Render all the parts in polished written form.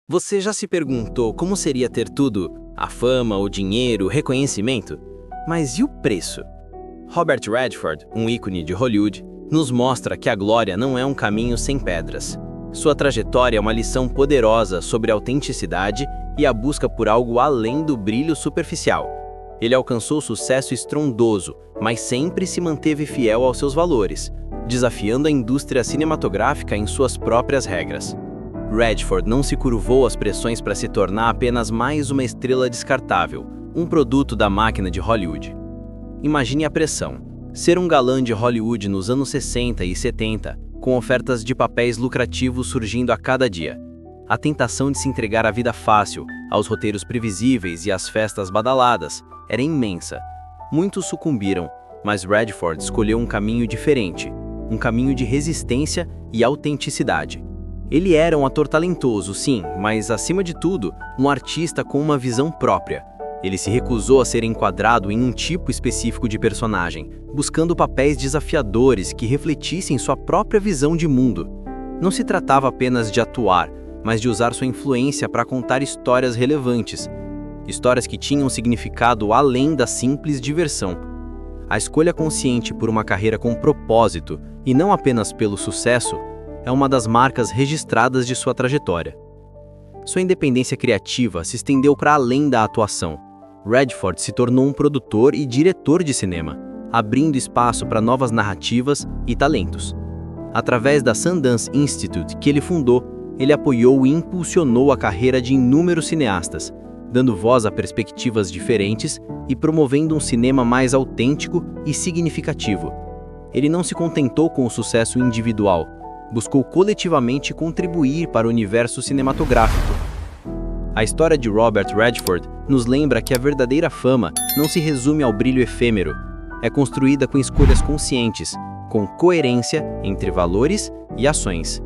Você já se perguntou como seria ter tudo? A fama, o dinheiro, o reconhecimento? Mas e o preço? Robert Redford, um ícone de Hollywood, nos mostra que a glória não é um caminho sem pedras. Sua trajetória é uma lição poderosa sobre a autenticidade e a busca por algo além do brilho superficial. Ele alcançou sucesso estrondoso, mas sempre se manteve fiel aos seus valores, desafiando a indústria cinematográfica em suas próprias regras. Redford não se curvou às pressões para se tornar apenas mais uma estrela descartável, um produto da máquina de Hollywood. Imagine a pressão: ser um galã de Hollywood nos anos 60 e 70, com ofertas de papéis lucrativos surgindo a cada dia. A tentação de se entregar à vida fácil, aos roteiros previsíveis e às festas badaladas, era imensa. Muitos sucumbiram, mas Redford escolheu um caminho diferente, um caminho de resistência e autenticidade. Ele era um ator talentoso, sim, mas, acima de tudo, um artista com uma visão própria. Ele se recusou a ser enquadrado em um tipo específico de personagem, buscando papéis desafiadores que refletissem sua própria visão de mundo. Não se tratava apenas de atuar, mas de usar sua influência para contar histórias relevantes. Histórias que tinham significado além da simples diversão. A escolha consciente por uma carreira com propósito, e não apenas pelo sucesso, é uma das marcas registradas de sua trajetória. Sua independência criativa se estendeu para além da atuação. Redford se tornou um produtor e diretor de cinema, abrindo espaço para novas narrativas e talentos. Através da Sundance Institute que ele fundou, ele apoiou e impulsionou a carreira de inúmeros cineastas, dando voz a perspectivas diferentes e promovendo um cinema mais autêntico e significativo. Ele não se contentou com o sucesso individual, buscou coletivamente contribuir para o universo cinematográfico. A história de Robert Redford nos lembra que a verdadeira fama não se resume ao brilho efêmero. É construída com escolhas conscientes, com coerência entre valores e ações.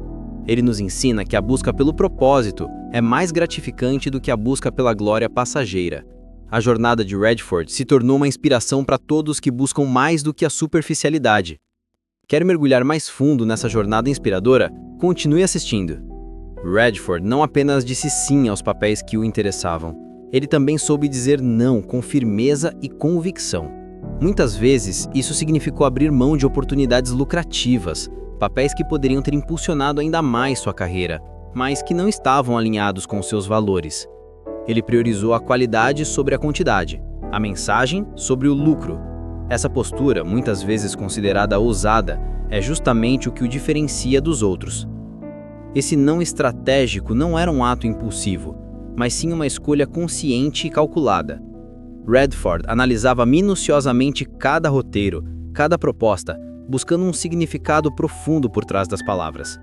Ele nos ensina que a busca pelo propósito é mais gratificante do que a busca pela glória passageira. A jornada de Redford se tornou uma inspiração para todos que buscam mais do que a superficialidade. Quer mergulhar mais fundo nessa jornada inspiradora? Continue assistindo. Redford não apenas disse sim aos papéis que o interessavam, ele também soube dizer não com firmeza e convicção. Muitas vezes, isso significou abrir mão de oportunidades lucrativas, papéis que poderiam ter impulsionado ainda mais sua carreira, mas que não estavam alinhados com seus valores. Ele priorizou a qualidade sobre a quantidade, a mensagem sobre o lucro. Essa postura, muitas vezes considerada ousada, é justamente o que o diferencia dos outros. Esse não estratégico não era um ato impulsivo, mas sim uma escolha consciente e calculada. Redford analisava minuciosamente cada roteiro, cada proposta, buscando um significado profundo por trás das palavras.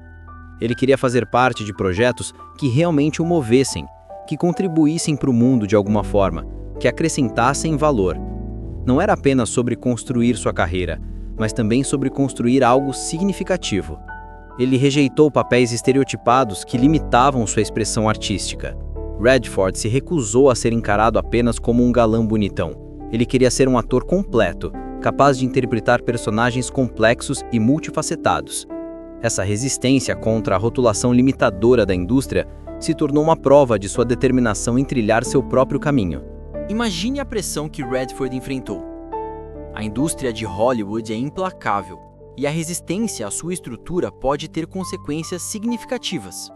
Ele queria fazer parte de projetos que realmente o movessem, que contribuíssem para o mundo de alguma forma, que acrescentassem valor. Não era apenas sobre construir sua carreira, mas também sobre construir algo significativo. Ele rejeitou papéis estereotipados que limitavam sua expressão artística. Redford se recusou a ser encarado apenas como um galã bonitão. Ele queria ser um ator completo, capaz de interpretar personagens complexos e multifacetados. Essa resistência contra a rotulação limitadora da indústria se tornou uma prova de sua determinação em trilhar seu próprio caminho. Imagine a pressão que Redford enfrentou. A indústria de Hollywood é implacável, e a resistência à sua estrutura pode ter consequências significativas.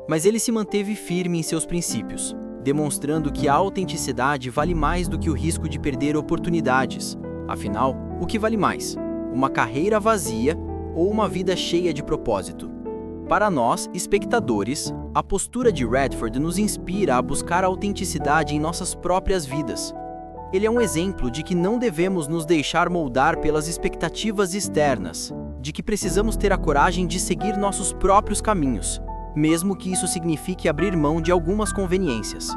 Mas ele se manteve firme em seus princípios, demonstrando que a autenticidade vale mais do que o risco de perder oportunidades. Afinal, o que vale mais? Uma carreira vazia ou uma vida cheia de propósito? Para nós, espectadores, a postura de Redford nos inspira a buscar a autenticidade em nossas próprias vidas. Ele é um exemplo de que não devemos nos deixar moldar pelas expectativas externas, de que precisamos ter a coragem de seguir nossos próprios caminhos, mesmo que isso signifique abrir mão de algumas conveniências.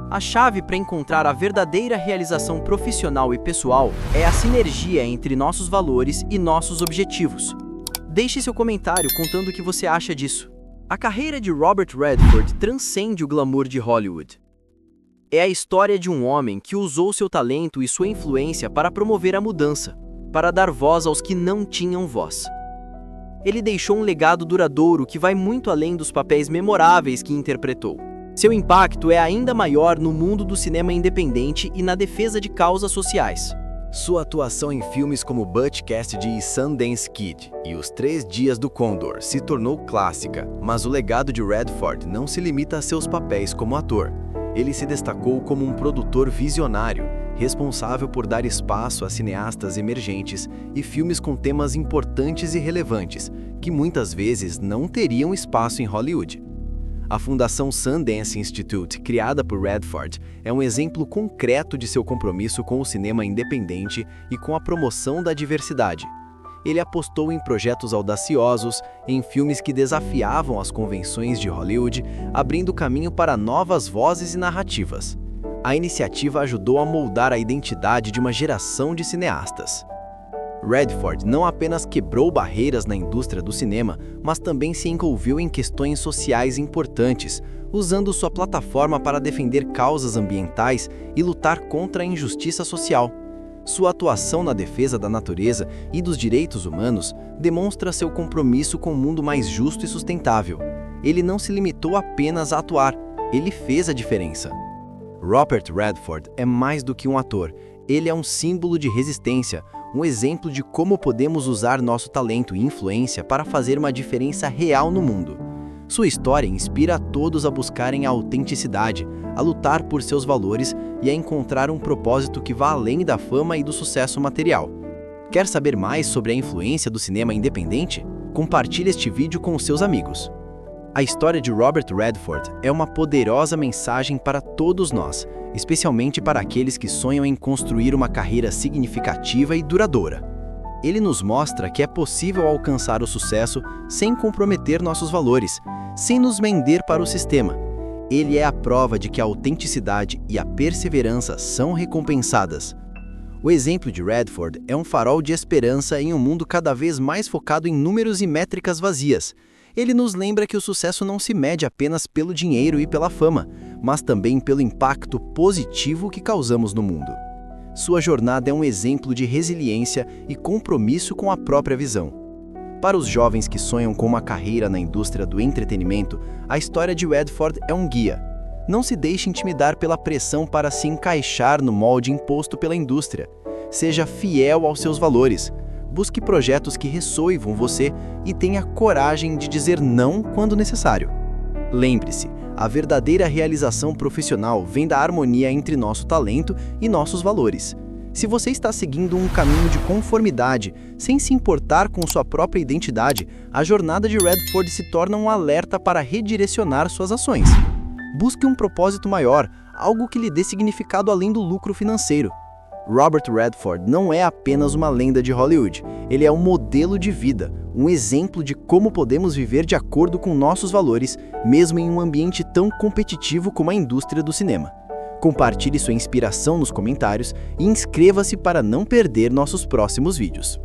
A chave para encontrar a verdadeira realização profissional e pessoal é a sinergia entre nossos valores e nossos objetivos. Deixe seu comentário contando o que você acha disso. A carreira de Robert Redford transcende o glamour de Hollywood. É a história de um homem que usou seu talento e sua influência para promover a mudança, para dar voz aos que não tinham voz. Ele deixou um legado duradouro que vai muito além dos papéis memoráveis que interpretou. Seu impacto é ainda maior no mundo do cinema independente e na defesa de causas sociais. Sua atuação em filmes como Butch Cassidy e Sundance Kid e Os 3 Dias do Condor se tornou clássica, mas o legado de Redford não se limita a seus papéis como ator. Ele se destacou como um produtor visionário, responsável por dar espaço a cineastas emergentes e filmes com temas importantes e relevantes, que muitas vezes não teriam espaço em Hollywood. A Fundação Sundance Institute, criada por Redford, é um exemplo concreto de seu compromisso com o cinema independente e com a promoção da diversidade. Ele apostou em projetos audaciosos, em filmes que desafiavam as convenções de Hollywood, abrindo caminho para novas vozes e narrativas. A iniciativa ajudou a moldar a identidade de uma geração de cineastas. Redford não apenas quebrou barreiras na indústria do cinema, mas também se envolveu em questões sociais importantes, usando sua plataforma para defender causas ambientais e lutar contra a injustiça social. Sua atuação na defesa da natureza e dos direitos humanos demonstra seu compromisso com um mundo mais justo e sustentável. Ele não se limitou apenas a atuar, ele fez a diferença. Robert Redford é mais do que um ator, ele é um símbolo de resistência, um exemplo de como podemos usar nosso talento e influência para fazer uma diferença real no mundo. Sua história inspira a todos a buscarem a autenticidade, a lutar por seus valores e a encontrar um propósito que vá além da fama e do sucesso material. Quer saber mais sobre a influência do cinema independente? Compartilhe este vídeo com os seus amigos. A história de Robert Redford é uma poderosa mensagem para todos nós, especialmente para aqueles que sonham em construir uma carreira significativa e duradoura. Ele nos mostra que é possível alcançar o sucesso sem comprometer nossos valores, sem nos vender para o sistema. Ele é a prova de que a autenticidade e a perseverança são recompensadas. O exemplo de Redford é um farol de esperança em um mundo cada vez mais focado em números e métricas vazias. Ele nos lembra que o sucesso não se mede apenas pelo dinheiro e pela fama, mas também pelo impacto positivo que causamos no mundo. Sua jornada é um exemplo de resiliência e compromisso com a própria visão. Para os jovens que sonham com uma carreira na indústria do entretenimento, a história de Redford é um guia. Não se deixe intimidar pela pressão para se encaixar no molde imposto pela indústria. Seja fiel aos seus valores. Busque projetos que ressoem com você e tenha coragem de dizer não quando necessário. Lembre-se, a verdadeira realização profissional vem da harmonia entre nosso talento e nossos valores. Se você está seguindo um caminho de conformidade, sem se importar com sua própria identidade, a jornada de Redford se torna um alerta para redirecionar suas ações. Busque um propósito maior, algo que lhe dê significado além do lucro financeiro. Robert Redford não é apenas uma lenda de Hollywood, ele é um modelo de vida, um exemplo de como podemos viver de acordo com nossos valores, mesmo em um ambiente tão competitivo como a indústria do cinema. Compartilhe sua inspiração nos comentários e inscreva-se para não perder nossos próximos vídeos.